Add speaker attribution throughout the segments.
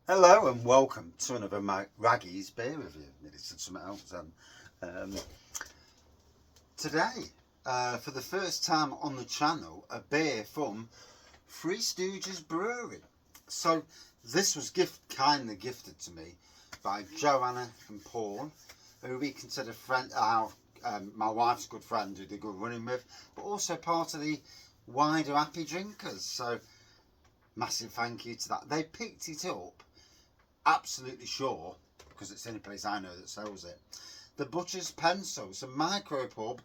Speaker 1: Hello and welcome to another Raggy's beer review. Nearly said something else. Today, for the first time on the channel, a beer from Three Stooges Brewery. So this was kindly gifted to me by Joanna and Paul, who we consider my wife's good friend who they're good running with, but also part of the wider Happy Drinkers. So massive thank you to that. They picked it up. Absolutely sure, because it's the only place I know that sells it. The Butchers Pencil, a Micropub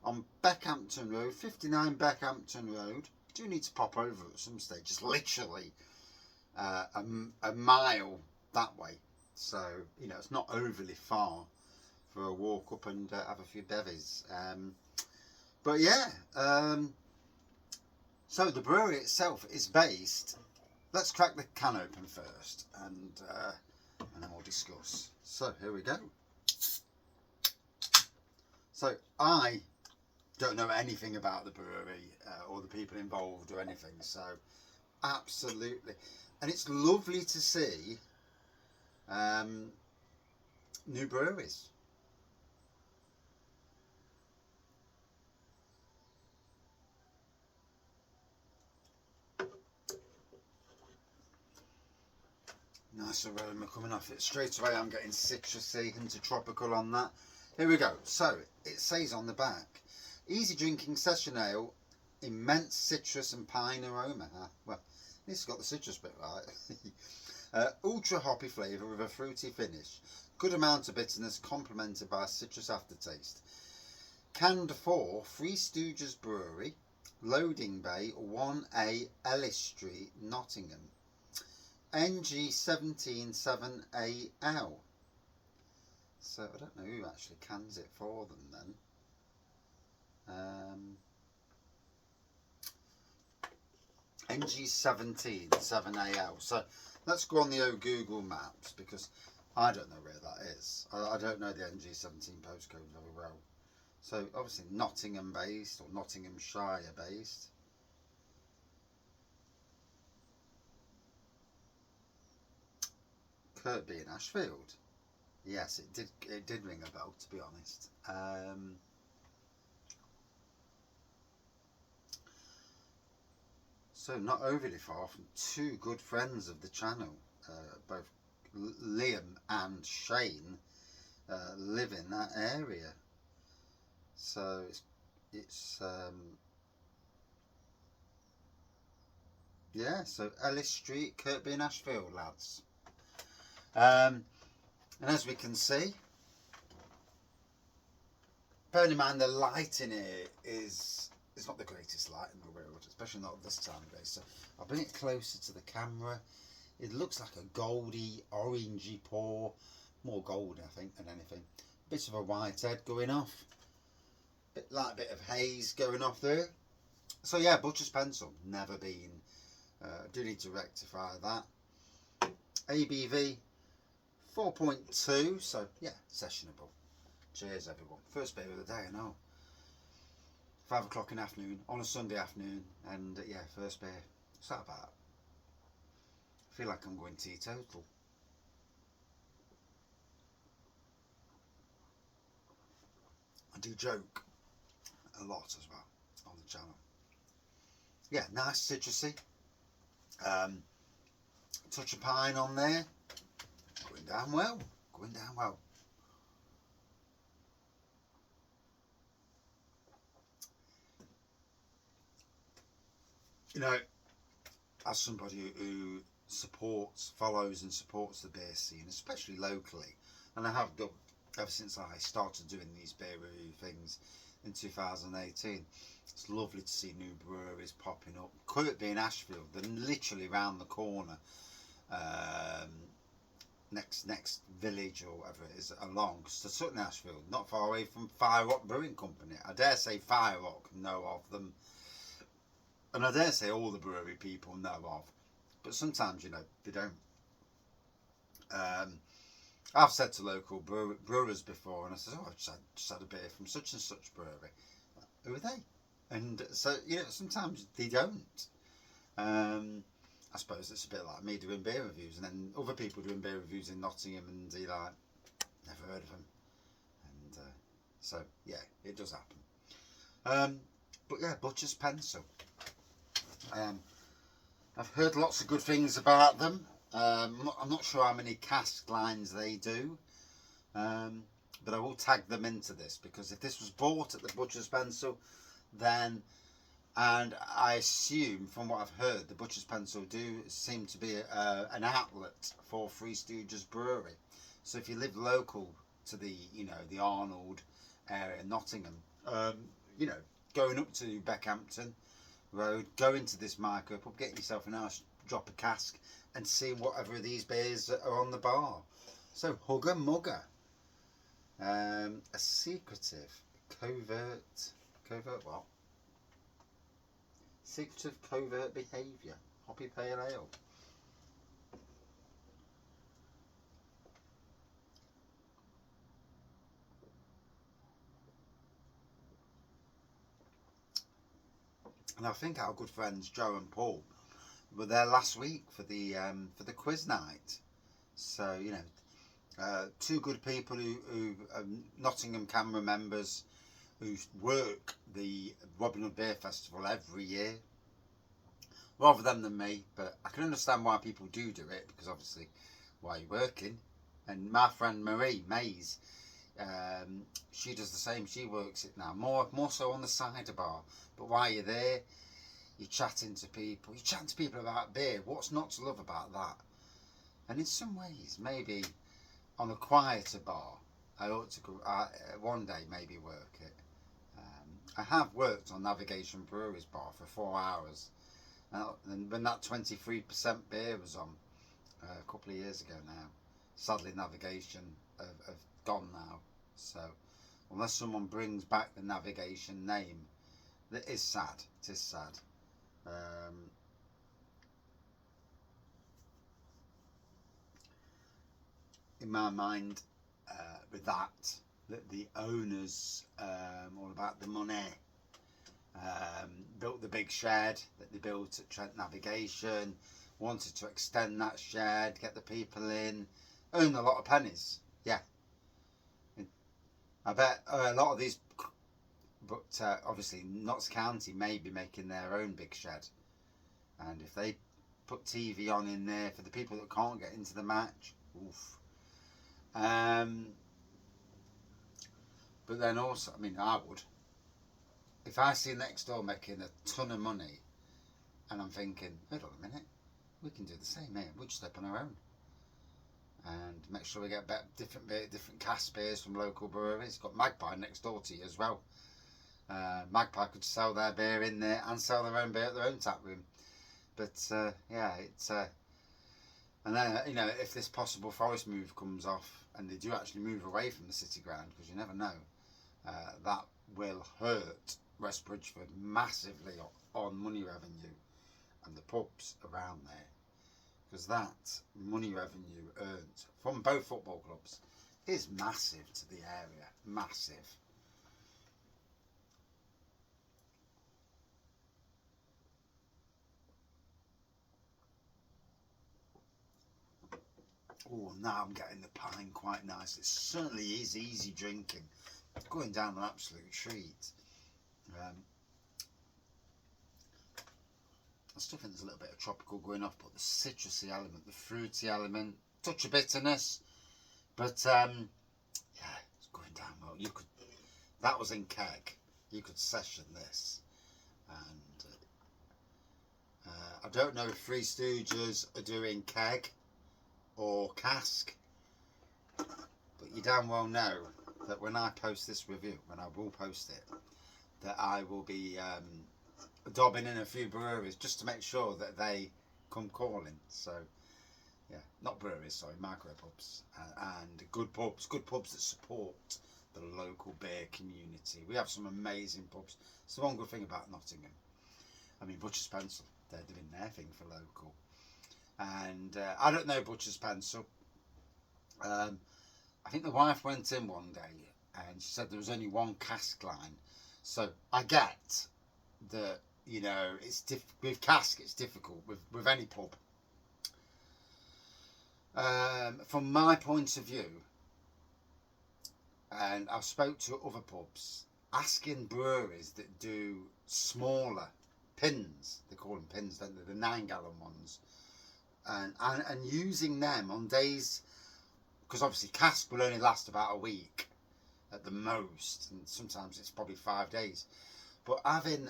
Speaker 1: on Beckhampton Road, 59 Beckhampton Road. Do need to pop over at some stage, just literally a mile that way. So, you know, it's not overly far for a walk up and have a few bevies. But yeah, so the brewery itself is based... Let's crack the can open first, and then we'll discuss. So here we go. So I don't know anything about the brewery or the people involved or anything. So absolutely, and it's lovely to see new breweries. Nice aroma coming off it. Straight away I'm getting citrusy into tropical on that. Here we go. So it says on the back, easy drinking session ale, immense citrus and pine aroma. Well, this has got the citrus bit right. Ultra hoppy flavour with a fruity finish. Good amount of bitterness complemented by a citrus aftertaste. Canned for Three Stooges Brewery, Loading Bay, 1A Ellis Street, Nottingham. NG177AL. So I don't know who actually cans it for them then. NG177AL. So let's go on the old Google Maps, because I don't know where that is. I don't know the NG17 postcode very well. So obviously Nottingham based or Nottinghamshire based. Kirkby in Ashfield. Yes, it did ring a bell, to be honest. So not overly far from two good friends of the channel, both Liam and Shane live in that area. So it's yeah, so Ellis Street, Kirkby and Ashfield, lads. And as we can see, bearing in mind the lighting here it's not the greatest light in the world, especially not this time of day. So I'll bring it closer to the camera. It looks like a goldy, orangey pour, more gold I think than anything. Bit of a white head going off, a bit of haze going off there. So yeah, Butcher's Pencil, never been. Do need to rectify that. ABV 4.2, so yeah, sessionable. Cheers everyone. First beer of the day, I know. 5 o'clock in the afternoon, on a Sunday afternoon, and yeah, first beer. What's that about? I feel like I'm going teetotal. I do joke a lot as well on the channel. Yeah, nice citrusy. Touch of pine on there. Going down well. Going down well. You know, as somebody who follows and supports the beer scene, especially locally, and I have done ever since I started doing these beer review things in 2018. It's lovely to see new breweries popping up. Kirkby in Ashfield, they're literally round the corner. Next village or whatever it is along to Sutton Ashfield, not far away from Fire Rock Brewing Company. I dare say Fire Rock know of them, and I dare say all the brewery people know of, but sometimes, you know, they don't. I've said to local brewers before, and I said, oh, I just had a beer from such and such brewery. Who are they? And so, you know, sometimes they don't. I suppose it's a bit like me doing beer reviews, and then other people doing beer reviews in Nottingham, and you're like, never heard of them. And so, yeah, it does happen. But yeah, Butchers Pencil. I've heard lots of good things about them. I'm not sure how many cask lines they do, but I will tag them into this, because if this was bought at the Butchers Pencil, then, and I assume from what I've heard, the Butchers Pencil do seem to be an outlet for Three Stooges Brewery. So if you live local to the, the Arnold area, Nottingham, going up to Beckhampton Road, go into this micropub, get yourself a nice drop of cask, and see whatever of these beers are on the bar. So hugger mugger, a secretive, covert what? Secretive covert behaviour, hoppy pale ale. And I think our good friends Joe and Paul were there last week for the quiz night. So two good people who Nottingham Camera members who work the Robin Hood Beer Festival every year. Rather them than me, but I can understand why people do it, because obviously why you're working. And my friend Marie Mays, she does the same. She works it now, more so on the cider bar. But while you're there, you're chatting to people. You're chatting to people about beer. What's not to love about that? And in some ways, maybe on a quieter bar, I ought to go one day maybe work it. I have worked on Navigation Brewery's bar for 4 hours, and when that 23% beer was on a couple of years ago now, sadly Navigation have gone now. So unless someone brings back the Navigation name, that is sad. It is sad. In my mind, with that the owners, all about the money, built the big shed that they built at Trent Navigation, wanted to extend that shed, get the people in, earn a lot of pennies. Yeah, I bet a lot of these, but obviously Notts County may be making their own big shed, and if they put TV on in there for the people that can't get into the match, oof. But then also, I mean, I would, if I see next door making a ton of money, and I'm thinking, hold on a minute, we can do the same here. We'll just open our own, and make sure we get different cask beers from local breweries. Got Magpie next door to you as well. Magpie could sell their beer in there and sell their own beer at their own tap room. But yeah, it's and then if this possible forest move comes off and they do actually move away from the city ground, because you never know, that will hurt West Bridgford massively on money revenue and the pubs around there, because that money revenue earned from both football clubs is massive to the area, massive. Oh, now I'm getting the pine quite nice. It certainly is easy drinking. It's going down an absolute treat. I still think there's a little bit of tropical going off, but the citrusy element, the fruity element, touch of bitterness. But yeah, it's going down well. That was in keg. You could session this, and I don't know if Three Stooges are doing keg or cask, but you damn well know that when I post this review, when I will post it, that I will be dobbing in a few breweries just to make sure that they come calling. So yeah, not breweries, sorry, micropubs, and good pubs that support the local beer community. We have some amazing pubs. It's the one good thing about Nottingham. I mean, Butchers Pencil, they're doing their thing for local. And I don't know Butchers Pencil. I think the wife went in one day and she said there was only one cask line. So I get that, it's with cask it's difficult with any pub. from my point of view, and I've spoke to other pubs, asking breweries that do smaller pins, they call them pins, don't they, the 9-gallon ones, and using them on days, because obviously cask will only last about a week at the most, and sometimes it's probably 5 days, but having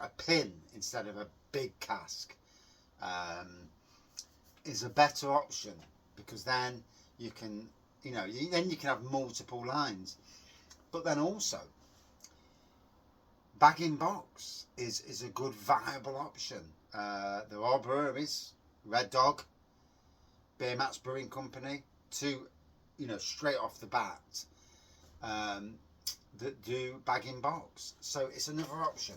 Speaker 1: a pin instead of a big cask is a better option, because then you can, then you can have multiple lines. But then also, bag in box is a good viable option. There are breweries, Red Dog, Beer Mats Brewing Company, two, straight off the bat, that do bag in box. So it's another option.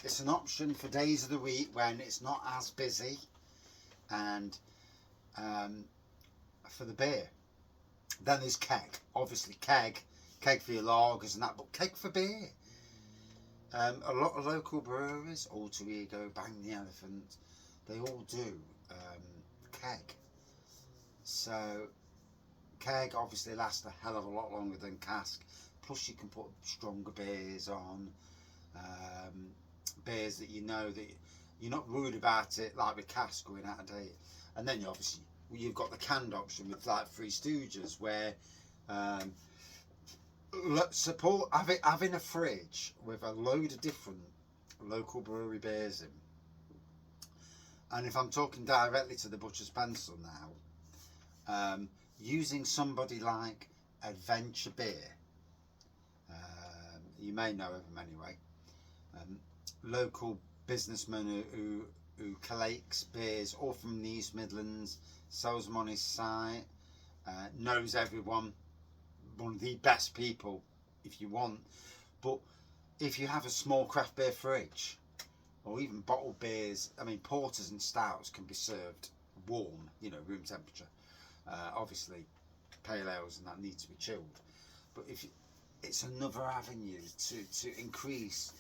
Speaker 1: It's an option for days of the week when it's not as busy, and for the beer. Then there's keg, obviously keg for your lagers and that, but keg for beer. A lot of local breweries, Alter Ego, Bang the Elephant, they all do keg. So keg obviously lasts a hell of a lot longer than cask. Plus you can put stronger beers on, beers that that you're not worried about it, like with cask going out of date. And then you've got the canned option with like Three Stooges, where having a fridge with a load of different local brewery beers in. And if I'm talking directly to the Butchers Pencil now, using somebody like Adventure Beer, you may know of them anyway, local businessman who collates beers all from the East Midlands, sells them on his site, knows everyone, one of the best people if you want. But if you have a small craft beer fridge, or even bottled beers, porters and stouts can be served warm, room temperature. Obviously pale ales and that need to be chilled, but it's another avenue to increase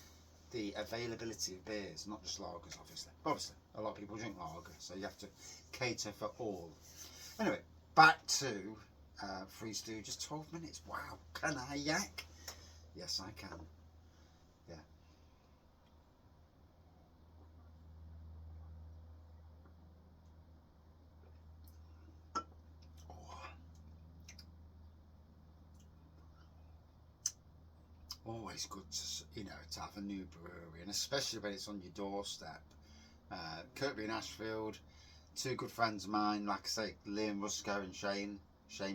Speaker 1: the availability of beers, not just lagers, obviously. A lot of people drink lager, so you have to cater for all. Anyway, back to Three Stooges. 12 minutes. Wow, can I yak? Yes, I can. Yeah. Always good to have a new brewery, and especially when it's on your doorstep. Kirkby and Ashfield, two good friends of mine, like I say, Liam Rusco and Shane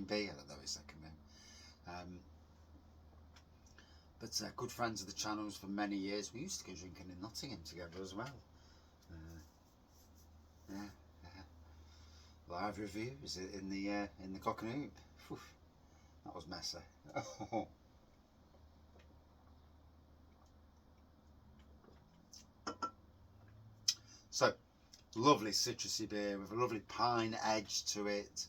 Speaker 1: B, I don't know his second name, but good friends of the channels for many years. We used to go drinking in Nottingham together as well. Yeah. Live reviews in the Cock and Hoop. Whew, that was messy. So, lovely citrusy beer with a lovely pine edge to it.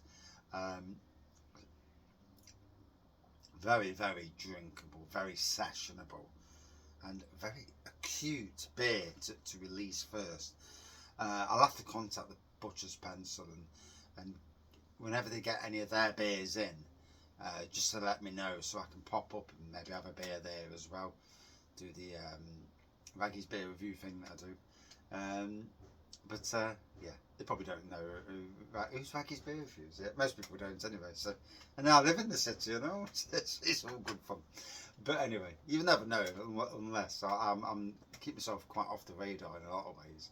Speaker 1: Very, very drinkable, very sessionable, and very acute beer to release first. I'll have to contact the Butchers Pencil and whenever they get any of their beers in, just to let me know, so I can pop up and maybe have a beer there as well. Do the Raggy's beer review thing that I do. But yeah, they probably don't know who's Raggy's beer reviews. Yeah, most people don't anyway. So, and now I live in the city, it's all good fun. But anyway, you never know unless I'm keep myself quite off the radar in a lot of ways.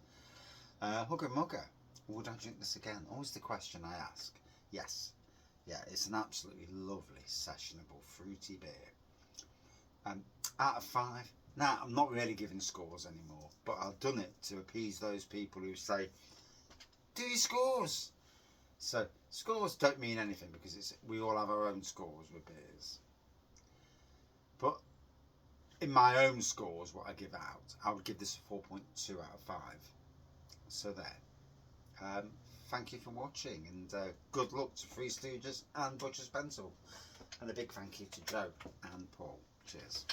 Speaker 1: Hugger Mugger, would I drink this again? Always the question I ask. Yes, yeah, it's an absolutely lovely, sessionable, fruity beer. Out of 5. Now, I'm not really giving scores anymore, but I've done it to appease those people who say, do your scores. So, scores don't mean anything, because we all have our own scores with beers. But in my own scores, what I give out, I would give this a 4.2 out of 5. So there. Thank you for watching, and good luck to Three Stooges and Butchers Pencil. And a big thank you to Joe and Paul. Cheers.